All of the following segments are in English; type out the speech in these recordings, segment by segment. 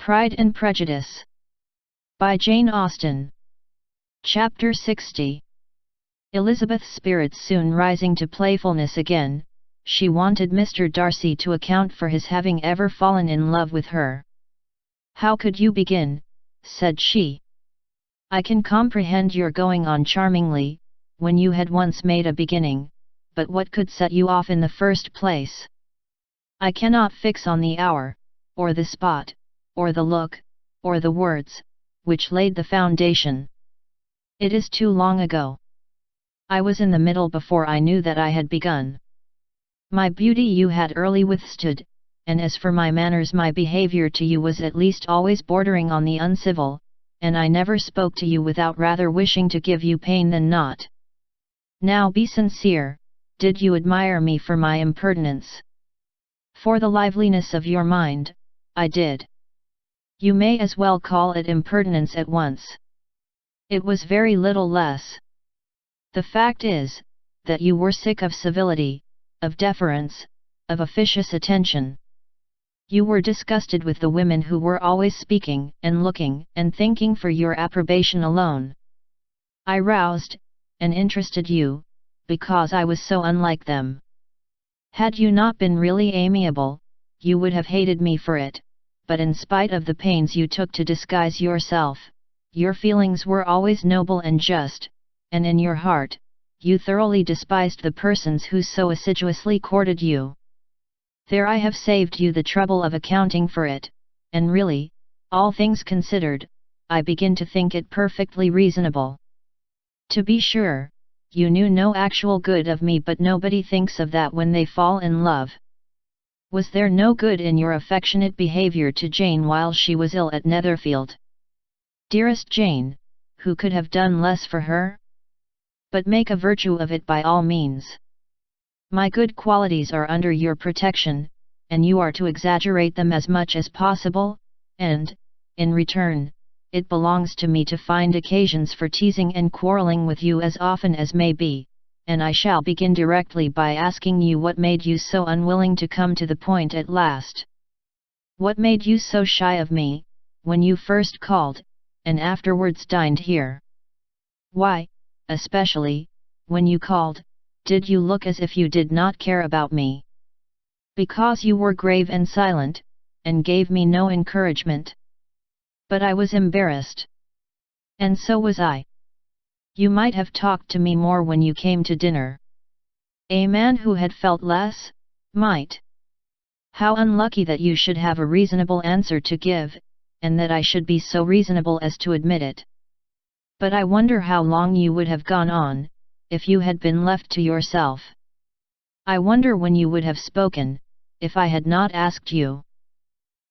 Pride and Prejudice by Jane Austen. Chapter 60. Elizabeth's spirits soon rising to playfulness again, she wanted Mr. Darcy to account for his having ever fallen in love with her. "How could you begin?" said she. "I can comprehend your going on charmingly, when you had once made a beginning, but what could set you off in the first place? I cannot fix on the hour, or the spot, or the look, or the words, which laid the foundation. It is too long ago. I was in the middle before I knew that I had begun. My beauty you had early withstood, and as for my manners, my behavior to you was at least always bordering on the uncivil, and I never spoke to you without rather wishing to give you pain than not. Now be sincere, did you admire me for my impertinence? For the liveliness of your mind, I did. You may as well call it impertinence at once. It was very little less. The fact is, that you were sick of civility, of deference, of officious attention. You were disgusted with the women who were always speaking and looking and thinking for your approbation alone. I roused and interested you, because I was so unlike them. Had you not been really amiable, you would have hated me for it, but in spite of the pains you took to disguise yourself, your feelings were always noble and just, and in your heart, you thoroughly despised the persons who so assiduously courted you. There I have saved you the trouble of accounting for it, and really, all things considered, I begin to think it perfectly reasonable. To be sure, you knew no actual good of me, but nobody thinks of that when they fall in love. Was there no good in your affectionate behavior to Jane while she was ill at Netherfield? Dearest Jane, who could have done less for her? But make a virtue of it by all means. My good qualities are under your protection, and you are to exaggerate them as much as possible, and, in return, it belongs to me to find occasions for teasing and quarrelling with you as often as may be, and I shall begin directly by asking you what made you so unwilling to come to the point at last. What made you so shy of me, when you first called, and afterwards dined here? Why, especially, when you called, did you look as if you did not care about me? Because you were grave and silent, and gave me no encouragement. But I was embarrassed. And so was I. You might have talked to me more when you came to dinner. A man who had felt less, might. How unlucky that you should have a reasonable answer to give, and that I should be so reasonable as to admit it. But I wonder how long you would have gone on, if you had been left to yourself. I wonder when you would have spoken, if I had not asked you.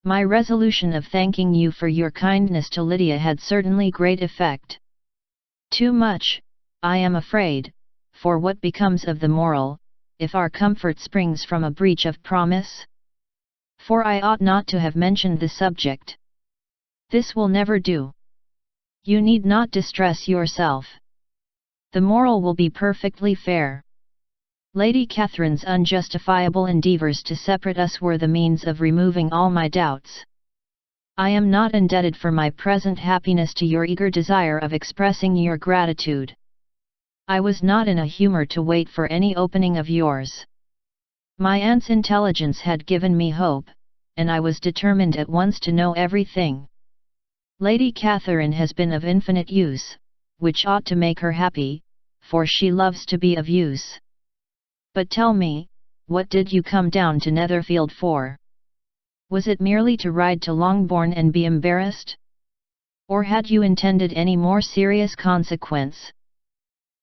My resolution of thanking you for your kindness to Lydia had certainly great effect. Too much, I am afraid, for what becomes of the moral, if our comfort springs from a breach of promise? For I ought not to have mentioned the subject. This will never do. You need not distress yourself. The moral will be perfectly fair. Lady Catherine's unjustifiable endeavours to separate us were the means of removing all my doubts. I am not indebted for my present happiness to your eager desire of expressing your gratitude. I was not in a humour to wait for any opening of yours. My aunt's intelligence had given me hope, and I was determined at once to know everything. Lady Catherine has been of infinite use, which ought to make her happy, for she loves to be of use. But tell me, what did you come down to Netherfield for? Was it merely to ride to Longbourn and be embarrassed? Or had you intended any more serious consequence?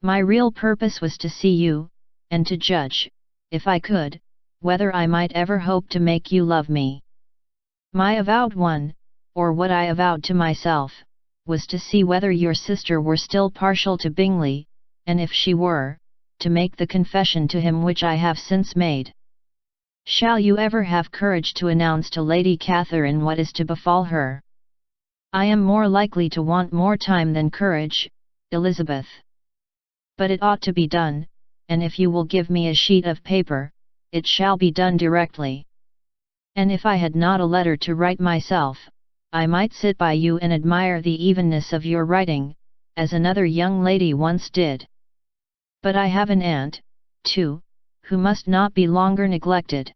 My real purpose was to see you, and to judge, if I could, whether I might ever hope to make you love me. My avowed one, or what I avowed to myself, was to see whether your sister were still partial to Bingley, and if she were, to make the confession to him which I have since made. Shall you ever have courage to announce to Lady Catherine what is to befall her? I am more likely to want more time than courage, Elizabeth. But it ought to be done, and if you will give me a sheet of paper, it shall be done directly. And if I had not a letter to write myself, I might sit by you and admire the evenness of your writing, as another young lady once did. But I have an aunt, too, who must not be longer neglected."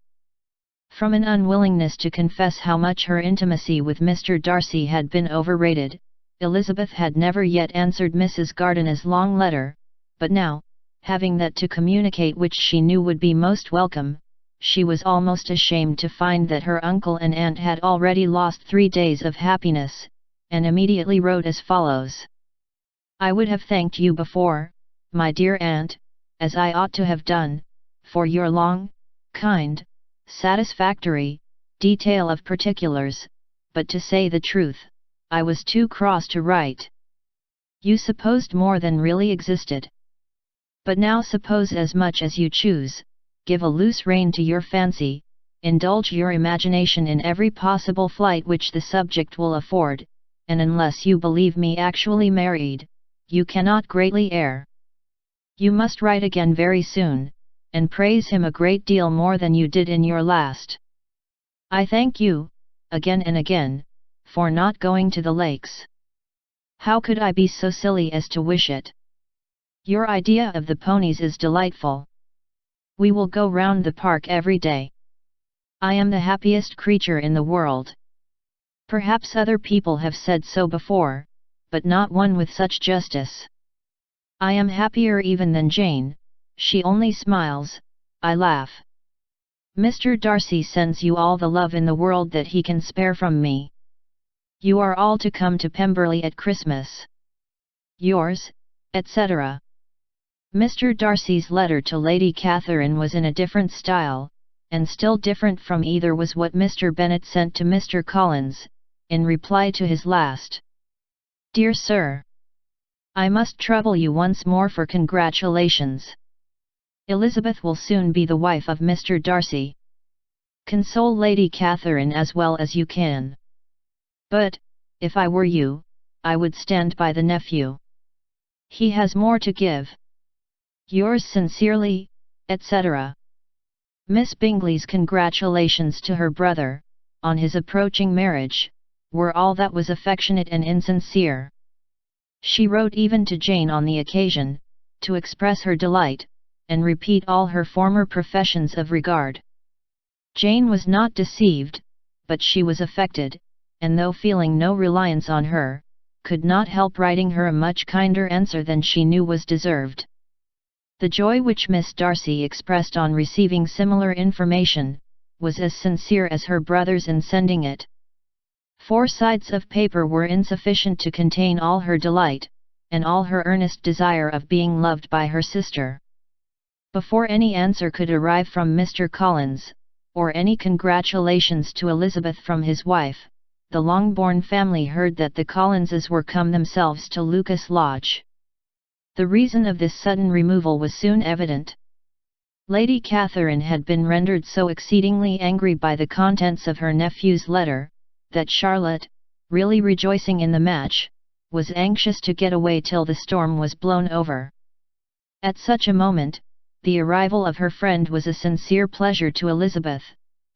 From an unwillingness to confess how much her intimacy with Mr. Darcy had been overrated, Elizabeth had never yet answered Mrs. Gardiner's long letter, but now, having that to communicate which she knew would be most welcome, she was almost ashamed to find that her uncle and aunt had already lost 3 days of happiness, and immediately wrote as follows: "I would have thanked you before, my dear aunt, as I ought to have done, for your long, kind, satisfactory detail of particulars, but to say the truth, I was too cross to write. You supposed more than really existed. But now suppose as much as you choose, give a loose rein to your fancy, indulge your imagination in every possible flight which the subject will afford, and unless you believe me actually married, you cannot greatly err. You must write again very soon, and praise him a great deal more than you did in your last. I thank you, again and again, for not going to the lakes. How could I be so silly as to wish it? Your idea of the ponies is delightful. We will go round the park every day. I am the happiest creature in the world. Perhaps other people have said so before, but not one with such justice. I am happier even than Jane. She only smiles, I laugh. Mr. Darcy sends you all the love in the world that he can spare from me. You are all to come to Pemberley at Christmas. Yours, etc." Mr. Darcy's letter to Lady Catherine was in a different style, and still different from either was what Mr. Bennet sent to Mr. Collins, in reply to his last. "Dear Sir, I must trouble you once more for congratulations. Elizabeth will soon be the wife of Mr. Darcy. Console Lady Catherine as well as you can. But, if I were you, I would stand by the nephew. He has more to give. Yours sincerely, etc." Miss Bingley's congratulations to her brother, on his approaching marriage, were all that was affectionate and insincere. She wrote even to Jane on the occasion, to express her delight, and repeat all her former professions of regard. Jane was not deceived, but she was affected, and though feeling no reliance on her, could not help writing her a much kinder answer than she knew was deserved. The joy which Miss Darcy expressed on receiving similar information, was as sincere as her brother's in sending it. 4 sides of paper were insufficient to contain all her delight, and all her earnest desire of being loved by her sister. Before any answer could arrive from Mr. Collins, or any congratulations to Elizabeth from his wife, the Longbourn family heard that the Collinses were come themselves to Lucas Lodge. The reason of this sudden removal was soon evident. Lady Catherine had been rendered so exceedingly angry by the contents of her nephew's letter, that Charlotte, really rejoicing in the match, was anxious to get away till the storm was blown over. At such a moment, the arrival of her friend was a sincere pleasure to Elizabeth,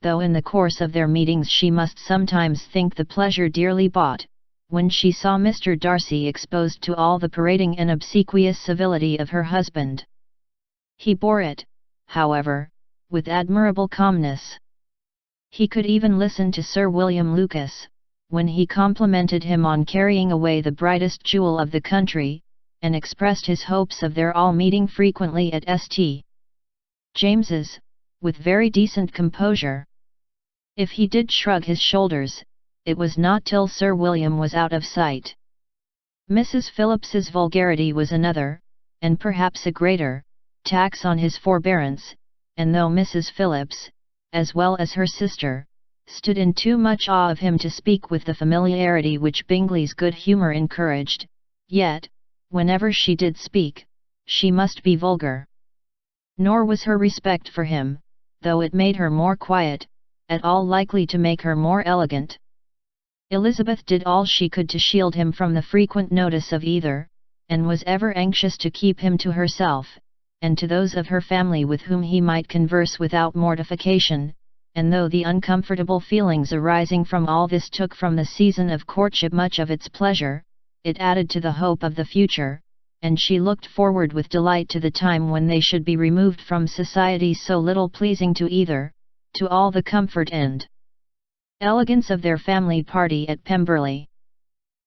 though in the course of their meetings she must sometimes think the pleasure dearly bought, when she saw Mr. Darcy exposed to all the parading and obsequious civility of her husband. He bore it, however, with admirable calmness. He could even listen to Sir William Lucas, when he complimented him on carrying away the brightest jewel of the country, and expressed his hopes of their all meeting frequently at St. James's, with very decent composure. If he did shrug his shoulders, it was not till Sir William was out of sight. Mrs. Phillips's vulgarity was another, and perhaps a greater, tax on his forbearance, and though Mrs. Phillips, as well as her sister, stood in too much awe of him to speak with the familiarity which Bingley's good humour encouraged, yet, whenever she did speak, she must be vulgar. Nor was her respect for him, though it made her more quiet, at all likely to make her more elegant. Elizabeth did all she could to shield him from the frequent notice of either, and was ever anxious to keep him to herself, and to those of her family with whom he might converse without mortification, and though the uncomfortable feelings arising from all this took from the season of courtship much of its pleasure, it added to the hope of the future, and she looked forward with delight to the time when they should be removed from society so little pleasing to either, to all the comfort and elegance of their family party at Pemberley.